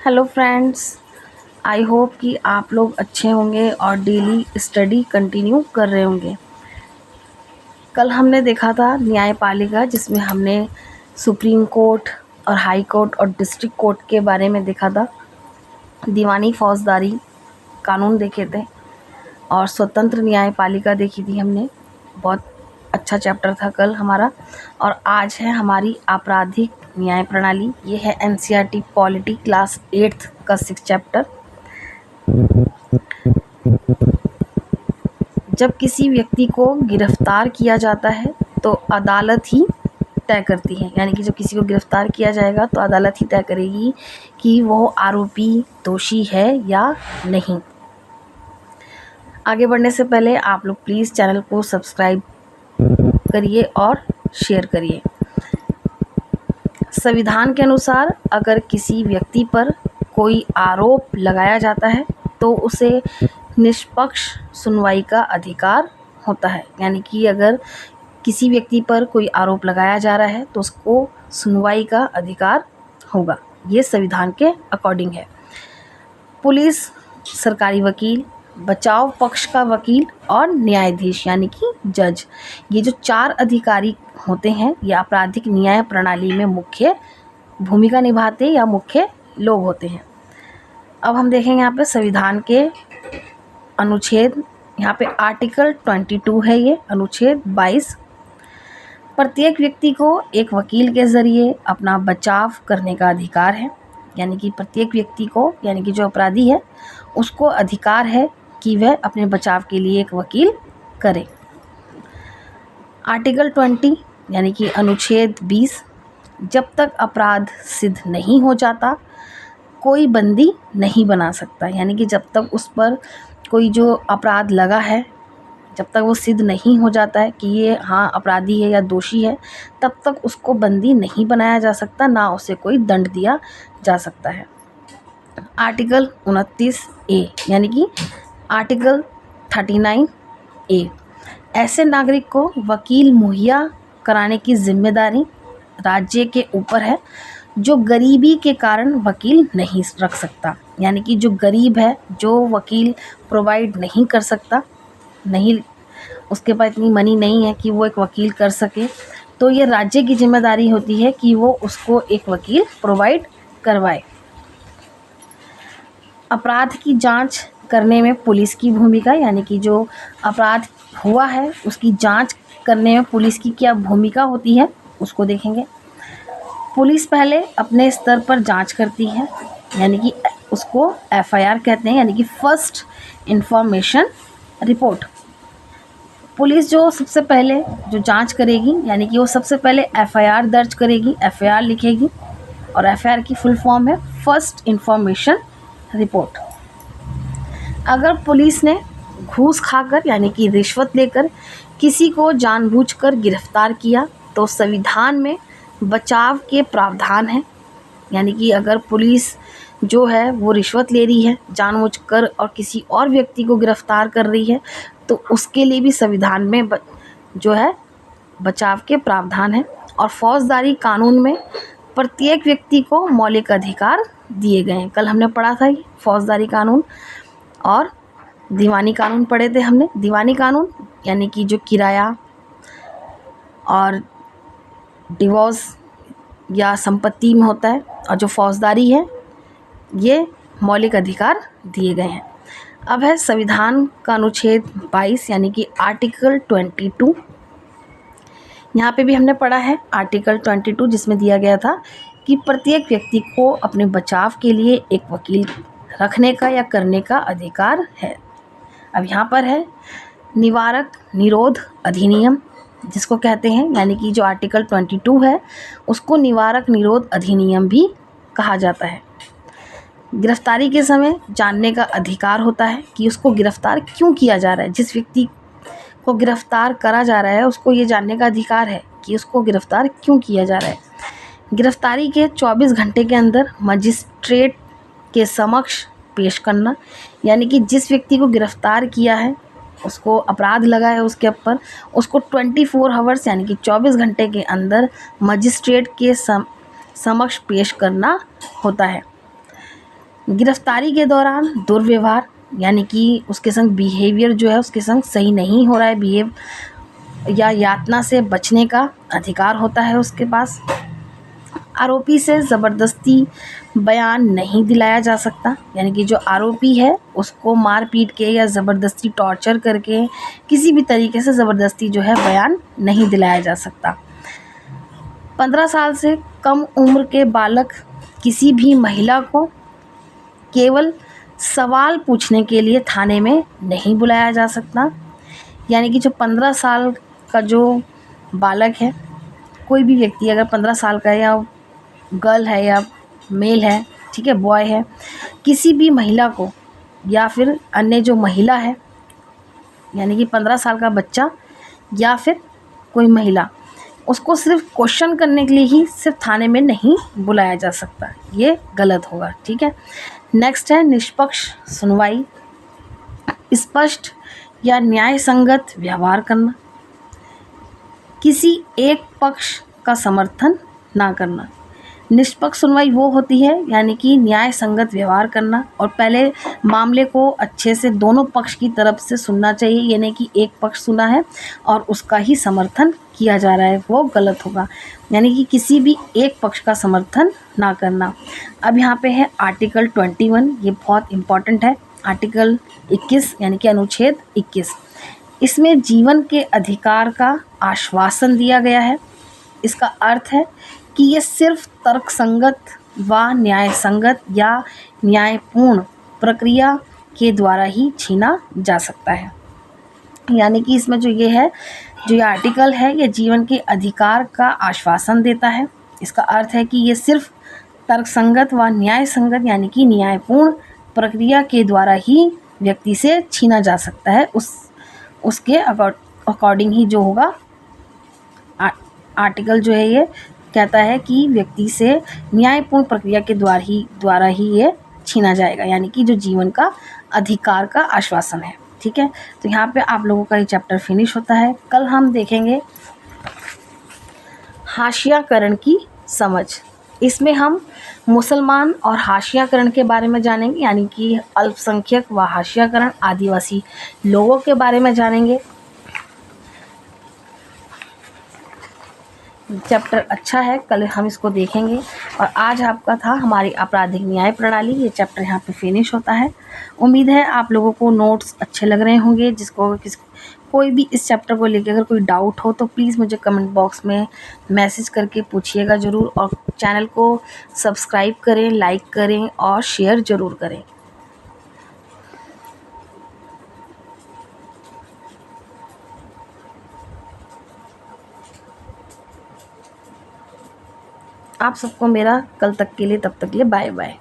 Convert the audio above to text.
Hello friends. I hope कि आप लोग अच्छे होंगे और डेली स्टडी कंटिन्यू कर रहे होंगे। कल हमने देखा था न्यायपालिका, जिसमें हमने सुप्रीम कोर्ट और हाई कोर्ट और डिस्ट्रिक्ट कोर्ट के बारे में देखा था। दीवानी फौजदारी कानून देखे थे और स्वतंत्र न्यायपालिका देखी थी हमने। बहुत अच्छा चैप्टर था कल हमारा। और आज है हमारी आपराधिक न्याय प्रणाली। ये है एनसीईआरटी पॉलिटी क्लास 8th का 6 चैप्टर। जब किसी व्यक्ति को गिरफ्तार किया जाता है तो अदालत ही तय करती है, यानी कि जब किसी को गिरफ्तार किया जाएगा तो अदालत ही तय करेगी कि वो आरोपी दोषी है या नहीं। आगे बढ़ने से पहले आप लोग प्लीज़ चैनल को सब्सक्राइब करिए और शेयर करिए। संविधान के अनुसार अगर किसी व्यक्ति पर कोई आरोप लगाया जाता है तो उसे निष्पक्ष सुनवाई का अधिकार होता है। यानी कि अगर किसी व्यक्ति पर कोई आरोप लगाया जा रहा है तो उसको सुनवाई का अधिकार होगा। ये संविधान के अकॉर्डिंग है। पुलिस, सरकारी वकील, बचाव पक्ष का वकील और न्यायाधीश यानी कि जज, ये जो 4 अधिकारी होते हैं ये आपराधिक न्याय प्रणाली में मुख्य भूमिका निभाते या मुख्य लोग होते हैं। अब हम देखेंगे यहाँ पे संविधान के अनुच्छेद, यहाँ पे आर्टिकल 22 है, ये अनुच्छेद 22। प्रत्येक व्यक्ति को एक वकील के ज़रिए अपना बचाव करने का अधिकार है। यानी कि प्रत्येक व्यक्ति को, यानी कि जो अपराधी है उसको अधिकार है कि वह अपने बचाव के लिए एक वकील करे। आर्टिकल 20 यानी कि अनुच्छेद 20, जब तक अपराध सिद्ध नहीं हो जाता कोई बंदी नहीं बना सकता। यानी कि जब तक उस पर कोई जो अपराध लगा है, जब तक वो सिद्ध नहीं हो जाता है कि ये हाँ अपराधी है या दोषी है, तब तक उसको बंदी नहीं बनाया जा सकता, ना उसे कोई दंड दिया जा सकता है। आर्टिकल 29A यानी कि आर्टिकल 39A, ऐसे नागरिक को वकील मुहैया कराने की जिम्मेदारी राज्य के ऊपर है जो गरीबी के कारण वकील नहीं रख सकता। यानी कि जो गरीब है, जो वकील प्रोवाइड नहीं कर सकता, नहीं, उसके पास इतनी मनी नहीं है कि वो एक वकील कर सके, तो ये राज्य की जिम्मेदारी होती है कि वो उसको एक वकील प्रोवाइड करवाए। अपराध की जांच करने में पुलिस की भूमिका, यानी कि जो अपराध हुआ है उसकी जांच करने में पुलिस की क्या भूमिका होती है उसको देखेंगे। पुलिस पहले अपने स्तर पर जांच करती है, यानी कि उसको एफआईआर कहते हैं, यानी कि फर्स्ट इंफॉर्मेशन रिपोर्ट। पुलिस जो सबसे पहले जो जांच करेगी, यानी कि वो सबसे पहले एफआईआर दर्ज करेगी, एफआईआर लिखेगी, और एफआईआर की फुल फॉर्म है फर्स्ट इंफॉर्मेशन रिपोर्ट। अगर पुलिस ने घूस खाकर यानी कि रिश्वत लेकर किसी को जानबूझकर गिरफ्तार किया तो संविधान में बचाव के प्रावधान हैं। यानी कि अगर पुलिस जो है वो रिश्वत ले रही है जानबूझकर और किसी और व्यक्ति को गिरफ्तार कर रही है तो उसके लिए भी संविधान में जो है बचाव के प्रावधान हैं। और फौजदारी कानून में प्रत्येक व्यक्ति को मौलिक अधिकार दिए गए हैं। कल हमने पढ़ा था ये फौजदारी कानून और दीवानी कानून पढ़े थे हमने। दीवानी कानून यानी कि जो किराया और डिवोर्स या संपत्ति में होता है, और जो फौजदारी है ये मौलिक अधिकार दिए गए हैं। अब है संविधान का अनुच्छेद 22 यानी कि आर्टिकल 22। यहाँ पे भी हमने पढ़ा है आर्टिकल 22, जिसमें दिया गया था कि प्रत्येक व्यक्ति को अपने बचाव के लिए एक वकील रखने का या करने का अधिकार है। अब यहाँ पर है निवारक निरोध अधिनियम जिसको कहते हैं, यानी कि जो आर्टिकल 22 है उसको निवारक निरोध अधिनियम भी कहा जाता है। गिरफ्तारी के समय जानने का अधिकार होता है कि उसको गिरफ्तार क्यों किया जा रहा है। जिस व्यक्ति को गिरफ्तार करा जा रहा है उसको ये जानने का अधिकार है कि उसको गिरफ्तार क्यों किया जा रहा है। गिरफ्तारी के 24 घंटे के अंदर मजिस्ट्रेट के समक्ष पेश करना, यानी कि जिस व्यक्ति को गिरफ्तार किया है, उसको अपराध लगा है उसके ऊपर, उसको 24 आवर्स यानी कि 24 घंटे के अंदर मजिस्ट्रेट के समक्ष पेश करना होता है। गिरफ्तारी के दौरान दुर्व्यवहार, यानी कि उसके संग बिहेवियर जो है उसके संग सही नहीं हो रहा है, बिहेव या यातना से बचने का अधिकार होता है उसके पास। आरोपी से ज़बरदस्ती बयान नहीं दिलाया जा सकता, यानी कि जो आरोपी है उसको मार पीट के या ज़बरदस्ती टॉर्चर करके किसी भी तरीके से ज़बरदस्ती जो है बयान नहीं दिलाया जा सकता। 15 साल से कम उम्र के बालक किसी भी महिला को केवल सवाल पूछने के लिए थाने में नहीं बुलाया जा सकता, यानी कि जो 15 साल का जो बालक है, कोई भी व्यक्ति अगर 15 साल का है या गर्ल है या मेल है, ठीक है, बॉय है, किसी भी महिला को या फिर अन्य जो महिला है, यानी कि 15 साल का बच्चा या फिर कोई महिला, उसको सिर्फ क्वेश्चन करने के लिए ही सिर्फ थाने में नहीं बुलाया जा सकता, ये गलत होगा, ठीक है। नेक्स्ट है निष्पक्ष सुनवाई, स्पष्ट या न्याय संगत व्यवहार करना, किसी एक पक्ष का समर्थन ना करना। निष्पक्ष सुनवाई वो होती है यानी कि न्याय संगत व्यवहार करना, और पहले मामले को अच्छे से दोनों पक्ष की तरफ से सुनना चाहिए, यानी कि एक पक्ष सुना है और उसका ही समर्थन किया जा रहा है, वो गलत होगा, यानी कि किसी भी एक पक्ष का समर्थन ना करना। अब यहाँ पे है आर्टिकल 21, ये बहुत इम्पॉर्टेंट है। आर्टिकल 21 यानी कि अनुच्छेद 21, इसमें जीवन के अधिकार का आश्वासन दिया गया है। इसका अर्थ है कि ये सिर्फ तर्कसंगत व न्याय संगत या न्यायपूर्ण प्रक्रिया के द्वारा ही छीना जा सकता है, यानी कि इसमें जो ये आर्टिकल है, ये जीवन के अधिकार का आश्वासन देता है। इसका अर्थ है कि ये सिर्फ तर्कसंगत व न्याय संगत यानी कि न्यायपूर्ण प्रक्रिया के द्वारा ही व्यक्ति से छीना जा सकता है, उसके अकॉर्डिंग ही जो होगा। आर्टिकल जो है ये कहता है कि व्यक्ति से न्यायपूर्ण प्रक्रिया के द्वारा ही ये छीना जाएगा, यानी कि जो जीवन का अधिकार का आश्वासन है, ठीक है। तो यहाँ पे आप लोगों का ये चैप्टर फिनिश होता है। कल हम देखेंगे हाशियाकरण की समझ। इसमें हम मुसलमान और हाशियाकरण के बारे में जानेंगे, यानी कि अल्पसंख्यक व हाशियाकरण आदिवासी लोगों के बारे में जानेंगे। चैप्टर अच्छा है, कल हम इसको देखेंगे। और आज आपका था हमारी आपराधिक न्याय प्रणाली, ये चैप्टर यहाँ पे फिनिश होता है। उम्मीद है आप लोगों को नोट्स अच्छे लग रहे होंगे। कोई भी इस चैप्टर को लेकर अगर कोई डाउट हो तो प्लीज़ मुझे कमेंट बॉक्स में मैसेज करके पूछिएगा ज़रूर, और चैनल को सब्सक्राइब करें, लाइक करें और शेयर ज़रूर करें। आप सबको मेरा कल तक के लिए, तब तक के लिए बाय बाय।